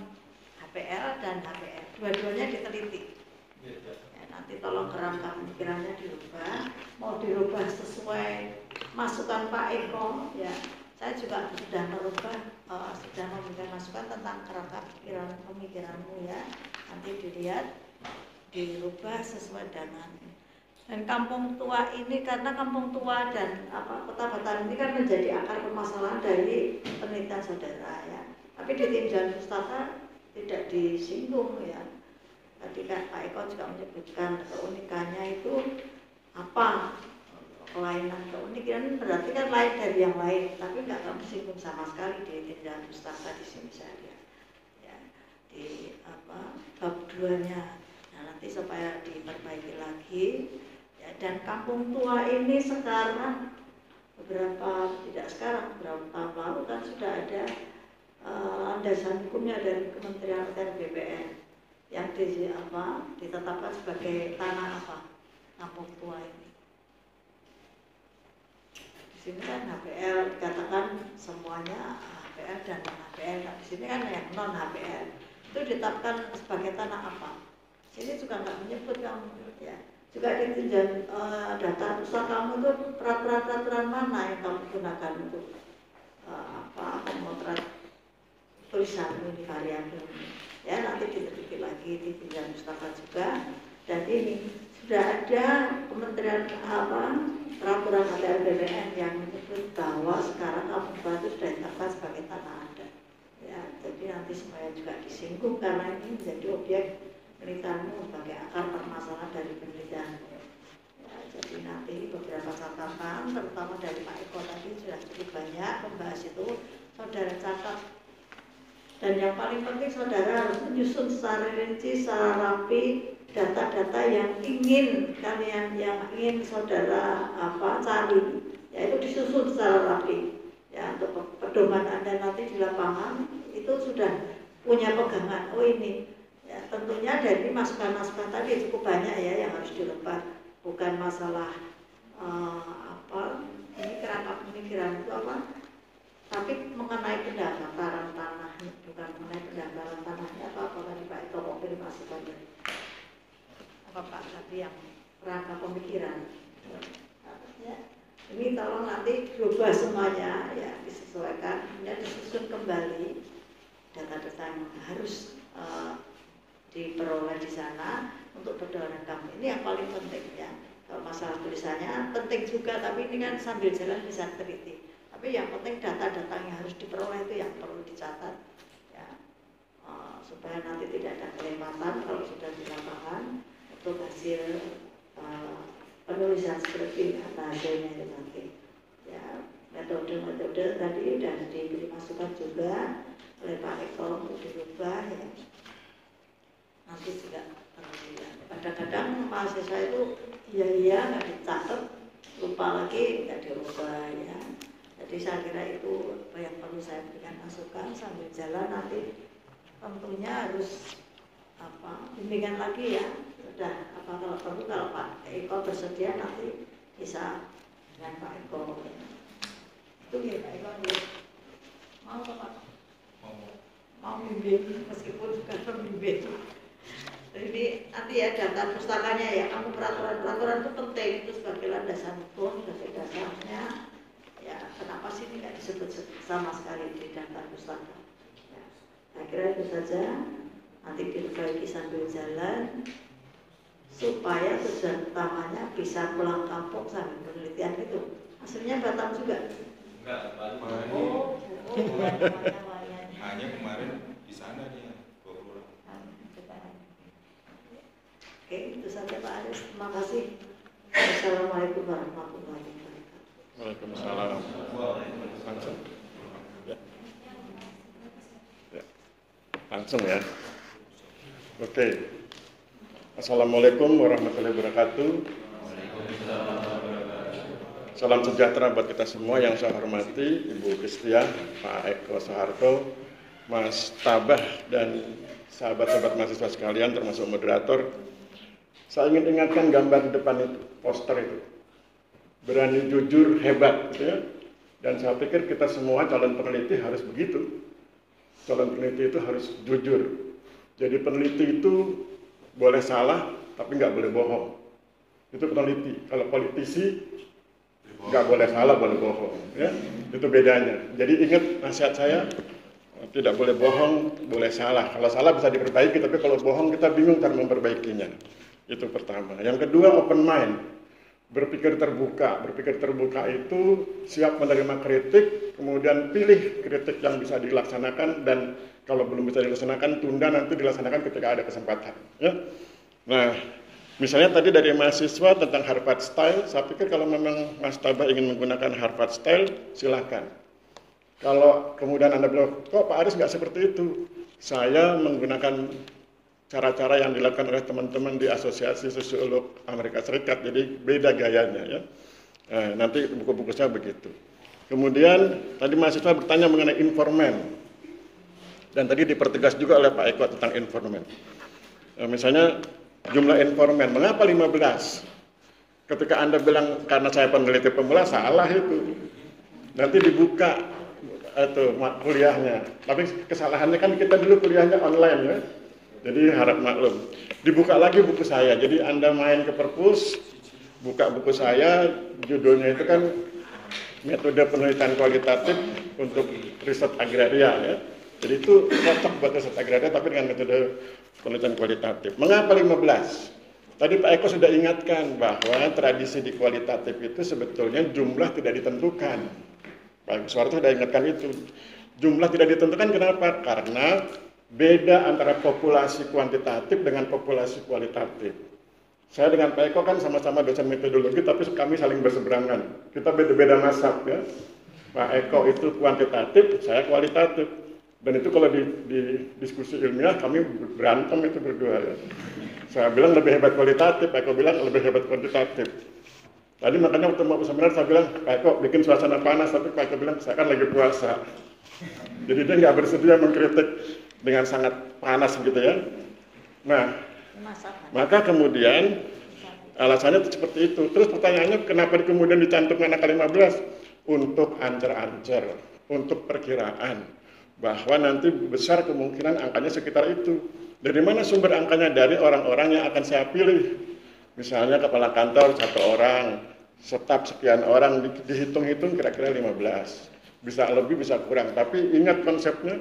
HPL dan HPL, dua-duanya diteliti ya, nanti tolong kerangka pemikirannya dirubah, mau dirubah sesuai masukan Pak Eko ya. Saya juga sudah merubah, sudah memberikan masukan tentang kerangka pemikiranmu ya, nanti dilihat dirubah sesuai dengan. Dan kampung tua ini, karena kampung tua dan Kota Batam ini kan menjadi akar permasalahan dari penelitian saudara ya. Tapi di tim Jalan Pustaka tidak disinggung ya. Tadi Pak Eko juga menyebutkan keunikannya itu apa, kelainan keunikan berarti kan lain dari yang lain, tapi nggak kamu singgung sama sekali di tim Jalan Pustaka di sini saya ya. Di bab 2-nya. Nah, nanti supaya diperbaiki lagi. Dan kampung tua ini sekarang beberapa tahun lalu kan sudah ada landasan hukumnya dari Kementerian BPN yang ditetapkan sebagai tanah kampung tua ini. Di sini kan HPL dikatakan semuanya HPL dan non HPL. Nah, di sini kan yang non HPL itu ditetapkan sebagai tanah apa? Sini juga nggak menyebut kamu ya. Juga ditinjau data pusat kamu itu peraturan mana yang kamu gunakan untuk memotret tulisan ini variabel ya, nanti diteliti lagi di Jalan Pustaka juga. Dan ini sudah ada Kementerian peraturan ATL BPN yang menyebut bahwa sekarang kampung tua itu sudah ditetapkan sebagai tanah adat ya. Jadi nanti supaya juga disinggung karena ini menjadi objek penelitianmu sebagai akar permasalahan dari penelitian ya. Jadi nanti beberapa catatan terutama dari Pak Eko tadi sudah cukup banyak membahas itu, saudara catat. Dan yang paling penting saudara harus menyusun secara rinci, secara rapi data-data yang ingin saudara cari, yaitu disusun secara rapi ya, untuk pedoman Anda nanti di lapangan itu sudah punya pegangan. Oh ini ya, tentunya dari masukan-masukan tadi cukup banyak ya yang harus dilepas, bukan masalah ini kerangka pemikiran itu tapi mengenai pendaftaran tanah, bukan mengenai pendaftaran tanahnya apa tadi Pak Eko konfirmasi tadi Pak tadi yang kerangka pemikiran ya. Ini tolong nanti berubah semuanya ya, disesuaikan, kemudian disusun kembali data-data yang harus diperoleh di sana untuk pedoman kamu. Ini yang paling penting ya. Kalau masalah tulisannya penting juga, tapi ini kan sambil jalan bisa teliti. Tapi yang penting data-data yang harus diperoleh itu yang perlu dicatat ya, supaya nanti tidak ada kelewatan kalau sudah di lapangan untuk hasil penulisan skripsi atau hasilnya itu nanti ya. Metode-metode tadi sudah diberi masukan juga oleh Pak Eko untuk dirubah ya. Nanti juga kadang-kadang mahasiswa itu iya nggak dicatat, lupa lagi nggak dirubah ya. Jadi saya kira itu yang perlu saya berikan masukan sambil jalan. Nanti tentunya harus bimbingan lagi ya. Sudah kalau perlu, kalau Pak Eko bersedia nanti bisa dengan Pak Eko. Itu ya Pak Eko mau Pak? Mau bimbing meskipun bukan pembimbing. Jadi nanti ya data pustakanya ya, kamu peraturan itu penting, itu sebagai landasan hukum, sebagai dasarnya ya. Kenapa sih ini nggak disebut sama sekali di data pustaka ya. Saya kira itu saja, nanti diperbaiki sambil jalan supaya tujuan utamanya bisa pulang kampung sambil penelitian itu. Hasilnya Batam juga? Enggak, Bali. Oh, hanya kemarin di sana dia 20 orang. Oke, itu saja Pak Aris. Terima kasih. Assalamualaikum warahmatullahi wabarakatuh. Waalaikumsalam. Langsung. Ya. Ya. Langsung ya. Oke. Assalamualaikum warahmatullahi wabarakatuh. Salam sejahtera buat kita semua yang saya hormati, Ibu Kristia, Pak Eko Soeharto, Mas Tabah, dan sahabat-sahabat mahasiswa sekalian termasuk moderator. Saya ingin ingatkan gambar di depan itu, poster itu. Berani, jujur, hebat gitu ya. Dan saya pikir kita semua calon peneliti harus begitu. Calon peneliti itu harus jujur. Jadi peneliti itu boleh salah, tapi nggak boleh bohong. Itu peneliti. Kalau politisi nggak boleh salah, boleh bohong. Ya, itu bedanya. Jadi ingat nasihat saya, Tidak boleh bohong, boleh salah. Kalau salah bisa diperbaiki, tapi kalau bohong kita bingung cara memperbaikinya. Itu pertama. Yang kedua, open mind. Berpikir terbuka. Berpikir terbuka itu siap menerima kritik, kemudian pilih kritik yang bisa dilaksanakan, dan kalau belum bisa dilaksanakan, tunda, nanti dilaksanakan ketika ada kesempatan. Ya. Nah, misalnya tadi dari mahasiswa tentang Harvard Style, saya pikir kalau memang Mas Tabah ingin menggunakan Harvard Style, silakan. Kalau kemudian Anda bilang, kok Pak Aris nggak seperti itu? Saya menggunakan cara-cara yang dilakukan oleh teman-teman di Asosiasi Sosiolog Amerika Serikat, jadi beda gayanya ya. Nanti buku-bukunya begitu. Kemudian tadi mahasiswa bertanya mengenai informan, dan tadi dipertegas juga oleh Pak Eko tentang informan. Misalnya jumlah informan, mengapa 15? Ketika Anda bilang karena saya peneliti pemula, salah itu. Nanti dibuka itu kuliahnya, tapi kesalahannya kan kita dulu kuliahnya online ya, jadi harap maklum. Dibuka lagi buku saya, jadi Anda main ke perpus, buka buku saya, judulnya itu kan metode penelitian kualitatif untuk riset agraria ya, jadi itu cocok buat riset agraria tapi dengan metode penelitian kualitatif. Mengapa 15? Tadi Pak Eko sudah ingatkan bahwa tradisi di kualitatif itu sebetulnya jumlah tidak ditentukan. Pak Suwarto sudah ingatkan itu. Jumlah tidak ditentukan kenapa? Karena beda antara populasi kuantitatif dengan populasi kualitatif. Saya dengan Pak Eko kan sama-sama dosen metodologi, tapi kami saling berseberangan. Kita beda-beda mazhab ya. Pak Eko itu kuantitatif, saya kualitatif. Dan itu kalau di diskusi ilmiah kami berantem itu berdua ya. Saya bilang lebih hebat kualitatif, Pak Eko bilang lebih hebat kuantitatif. Tadi makanya waktu mau seminar saya bilang, Pak Eko bikin suasana panas, tapi Pak Eko bilang, saya kan lagi puasa. Jadi dia nggak bersedia mengkritik dengan sangat panas gitu ya. Nah, maka kemudian alasannya seperti itu. Terus pertanyaannya, kenapa kemudian dicantumkan angka 15? Untuk ancer-ancer, untuk perkiraan. Bahwa nanti besar kemungkinan angkanya sekitar itu. Dari mana sumber angkanya? Dari orang-orang yang akan saya pilih. Misalnya kepala kantor 1 orang, staf sekian orang, dihitung-hitung kira-kira 15. Bisa lebih, bisa kurang. Tapi ingat konsepnya,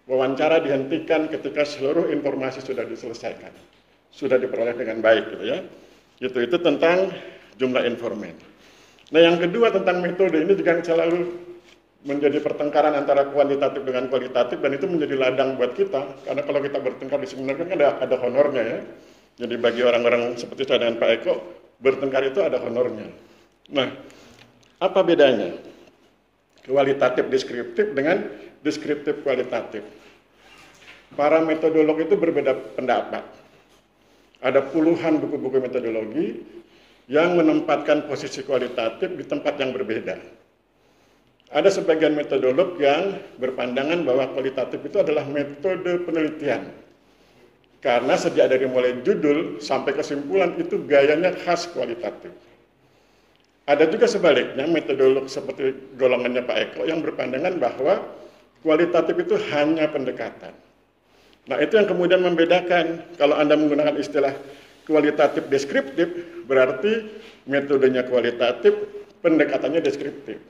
wawancara dihentikan ketika seluruh informasi sudah diselesaikan. Sudah diperoleh dengan baik gitu ya. Itu tentang jumlah informan. Nah yang kedua tentang metode, ini juga selalu menjadi pertengkaran antara kuantitatif dengan kualitatif, dan itu menjadi ladang buat kita. Karena kalau kita bertengkar di seminar kan ada honornya ya. Jadi bagi orang-orang seperti saya dengan Pak Eko, bertengkar itu ada honornya. Nah, apa bedanya? Kualitatif deskriptif dengan deskriptif kualitatif. Para metodolog itu berbeda pendapat. Ada puluhan buku-buku metodologi yang menempatkan posisi kualitatif di tempat yang berbeda. Ada sebagian metodolog yang berpandangan bahwa kualitatif itu adalah metode penelitian. Karena sejak dari mulai judul sampai kesimpulan itu gayanya khas kualitatif. Ada juga sebaliknya metodolog seperti golongannya Pak Eko yang berpandangan bahwa kualitatif itu hanya pendekatan. Nah itu yang kemudian membedakan. Kalau Anda menggunakan istilah kualitatif deskriptif, berarti metodenya kualitatif, pendekatannya deskriptif.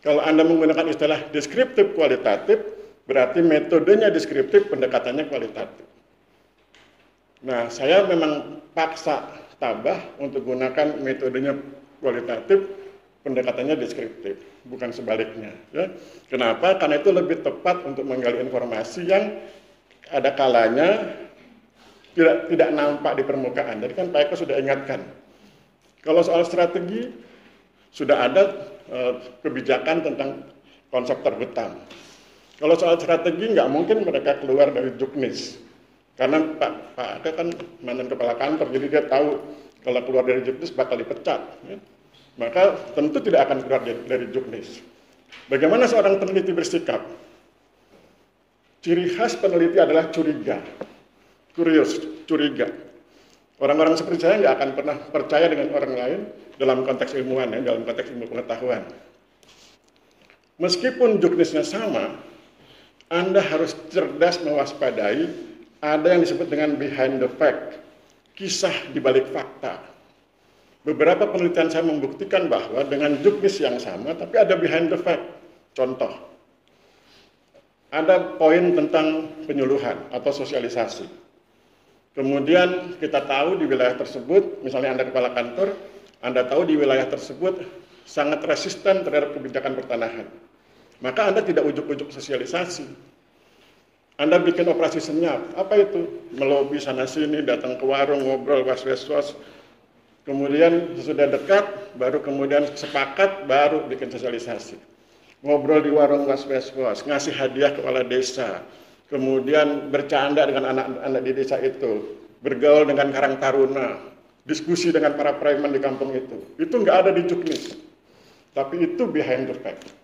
Kalau Anda menggunakan istilah deskriptif kualitatif, berarti metodenya deskriptif, pendekatannya kualitatif. Nah, saya memang paksa Tabah untuk gunakan metodenya kualitatif, pendekatannya deskriptif, bukan sebaliknya. Ya. Kenapa? Karena itu lebih tepat untuk menggali informasi yang ada kalanya tidak nampak di permukaan. Jadi kan Pak Eko sudah ingatkan, kalau soal strategi sudah ada kebijakan tentang konsep terhutang. Kalau soal strategi nggak mungkin mereka keluar dari juknis. Karena Pak Eko kan mantan kepala kantor, jadi dia tahu kalau keluar dari juknis bakal dipecat. Ya. Maka tentu tidak akan keluar dari juknis. Bagaimana seorang peneliti bersikap? Ciri khas peneliti adalah curiga, curious, curiga. Orang-orang seperti saya nggak akan pernah percaya dengan orang lain dalam konteks ilmuwan, ya, dalam konteks ilmu pengetahuan. Meskipun juknisnya sama, Anda harus cerdas mewaspadai. Ada yang disebut dengan behind the fact, kisah di balik fakta. Beberapa penelitian saya membuktikan bahwa dengan juknis yang sama, tapi ada behind the fact. Contoh, ada poin tentang penyuluhan atau sosialisasi. Kemudian kita tahu di wilayah tersebut, misalnya Anda kepala kantor, Anda tahu di wilayah tersebut sangat resisten terhadap kebijakan pertanahan. Maka Anda tidak ujuk-ujuk sosialisasi. Anda bikin operasi senyap. Apa itu? Melobi sana-sini, datang ke warung, ngobrol, was-was. Kemudian sesudah dekat, baru kemudian sepakat, baru bikin sosialisasi. Ngobrol di warung was-was, ngasih hadiah kepala desa, kemudian bercanda dengan anak-anak di desa itu, bergaul dengan karang taruna, diskusi dengan para preman di kampung itu nggak ada di Juknis, tapi itu behind the fact.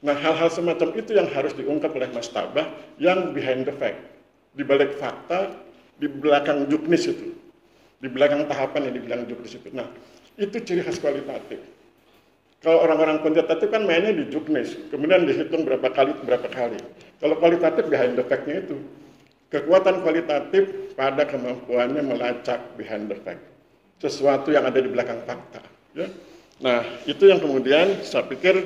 Nah, hal-hal semacam itu yang harus diungkap oleh Mas Tabah, yang behind the fact, di balik fakta, di belakang Juknis itu, di belakang tahapan yang dibilang Juknis itu. Nah, itu ciri khas kualitatif. Kalau orang-orang kuantitatif kan mainnya di Juknis, kemudian dihitung berapa kali. Kalau kualitatif behind the fact-nya itu. Kekuatan kualitatif pada kemampuannya melacak behind the fact. Sesuatu yang ada di belakang fakta. Ya? Nah, itu yang kemudian saya pikir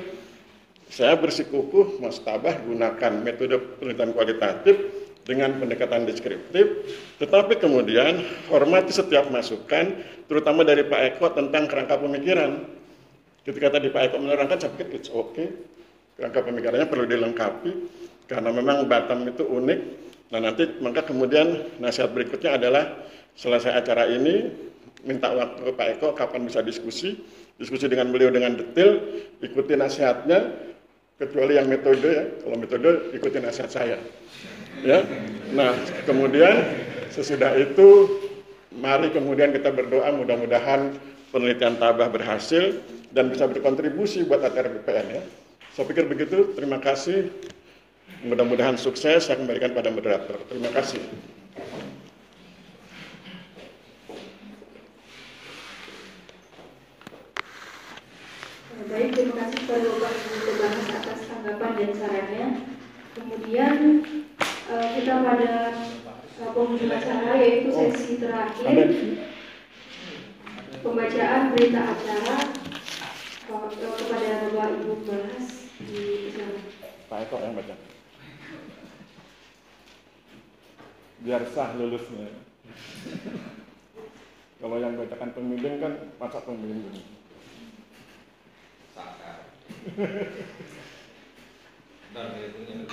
saya bersikukuh Mas Tabah gunakan metode penelitian kualitatif dengan pendekatan deskriptif, tetapi kemudian hormati setiap masukan, terutama dari Pak Eko tentang kerangka pemikiran. Ketika tadi Pak Eko menerangkan, saya pikir it's okay. Kerangka pemikirannya perlu dilengkapi, karena memang Batam itu unik. Nah nanti, maka kemudian nasihat berikutnya adalah, selesai acara ini, minta waktu ke Pak Eko, kapan bisa diskusi dengan beliau dengan detail, ikuti nasihatnya, kecuali yang metode ya, kalau metode ikuti nasihat saya. Ya, nah kemudian sesudah itu, mari kemudian kita berdoa mudah-mudahan penelitian Tabah berhasil, dan bisa berkontribusi buat ATR BPN ya. Saya pikir begitu, terima kasih. Mudah-mudahan sukses, saya kembalikan pada moderator. Terima kasih. Baik, terima kasih kepada Bapak Ibu Lebahas atas tanggapan dan sarannya. Kemudian kita pada penghujung acara, yaitu sesi terakhir, pembacaan berita acara kepada Bapak Ibu Bahas di sana. Pak Eko yang baca. Biar sah lulusnya. Kalau yang bacakan pembimbing kan masa pembimbing. Sakar. Ntar hitungnya.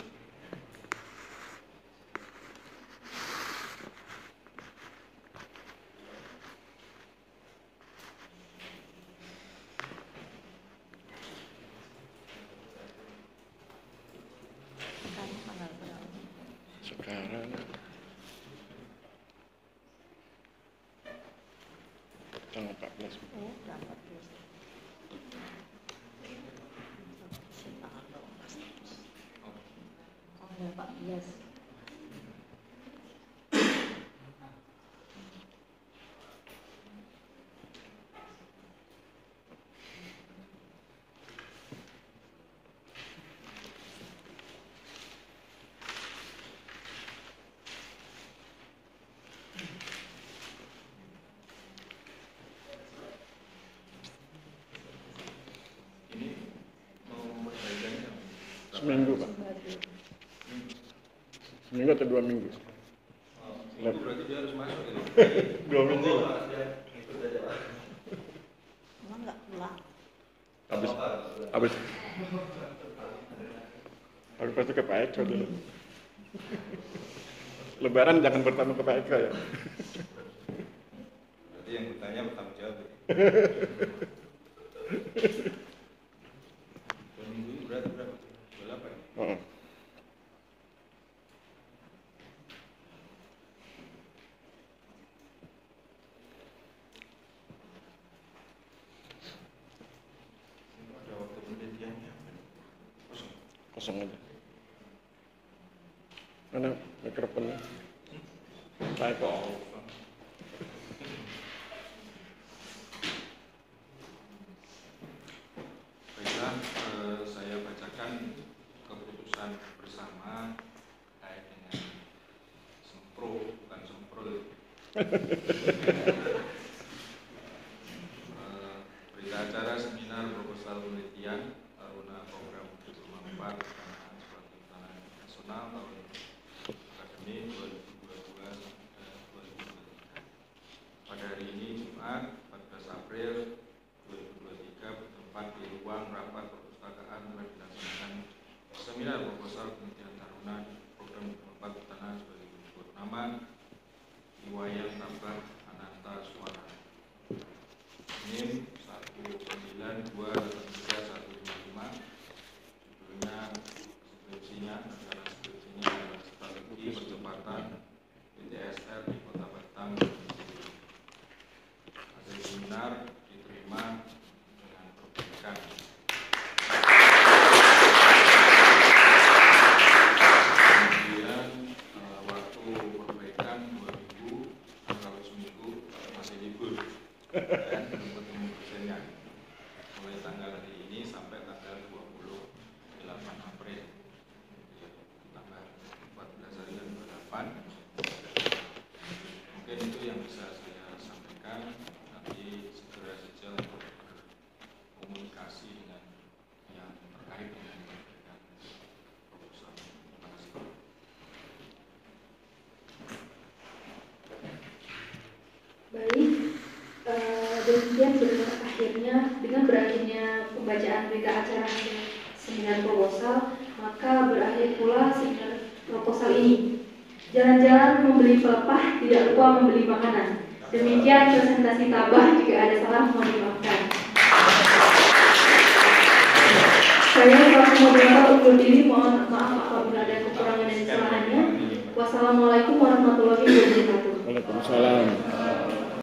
Sekarang tanggal 14. Oh, dapat terus. Oh, ya Pak, yes. Seminggu Pak. Seminggu atau 2 minggu? Itu berarti dia harus masuk gitu. 2 minggu. Emang nggak pulang? Habis pasti ke Pak Eko dulu. Lebaran jangan bertamu ke Pak Eko ya. Berarti yang bertanya bertanggung jawab. 2 minggu ini berarti berapa? 28 ya? Oh. Ada waktu penelitiannya. Kosong aja. Mana mikrofonnya? Pak Eko. Baiklah, saya bacakan keputusan bersama terkait dengan sempro, bukan semprol. Berita acara seminar proposal penelitian Taruna Program 74 Pendanaan Suatu Tanah akademik 2022-2023. Pada hari ini Jumat 14 April 2023 bertempat di ruang rapat perpustakaan telah dilaksanakan seminar proposal penelitian taruna program tempat tanah sebagai berikut. Nama Iwayan Tambah Ananta Suara. NIM 1928355. Judulnya skripsinya adalah strategi percepatan PTSL di Kota Batam. Hasil seminar diterima dengan perbaikan. Kemudian waktu perbaikan 2 minggu, kalau seminggu masih libur dan belum ketemu dosennya. Mulai tanggal hari ini sampai tanggal 28 April. Tambah 14 hari dan 28. Mungkin itu yang bisa saya sampaikan. Nanti segera saja untuk komunikasi dengan yang terkait dengan perbaikan proposal. Terima kasih. Baik, demikian dengan berakhirnya pembacaan berita acara seminar proposal, maka berakhir pula seminar proposal ini. Jalan-jalan membeli pelepah, tidak lupa membeli makanan. Demikian presentasi tabah, jika ada salah mohon dimaafkan. Saya selaku moderator undur diri, mohon maaf apabila ada kekurangan dan kesalahannya. Wassalamualaikum warahmatullahi wabarakatuh. Waalaikumsalam.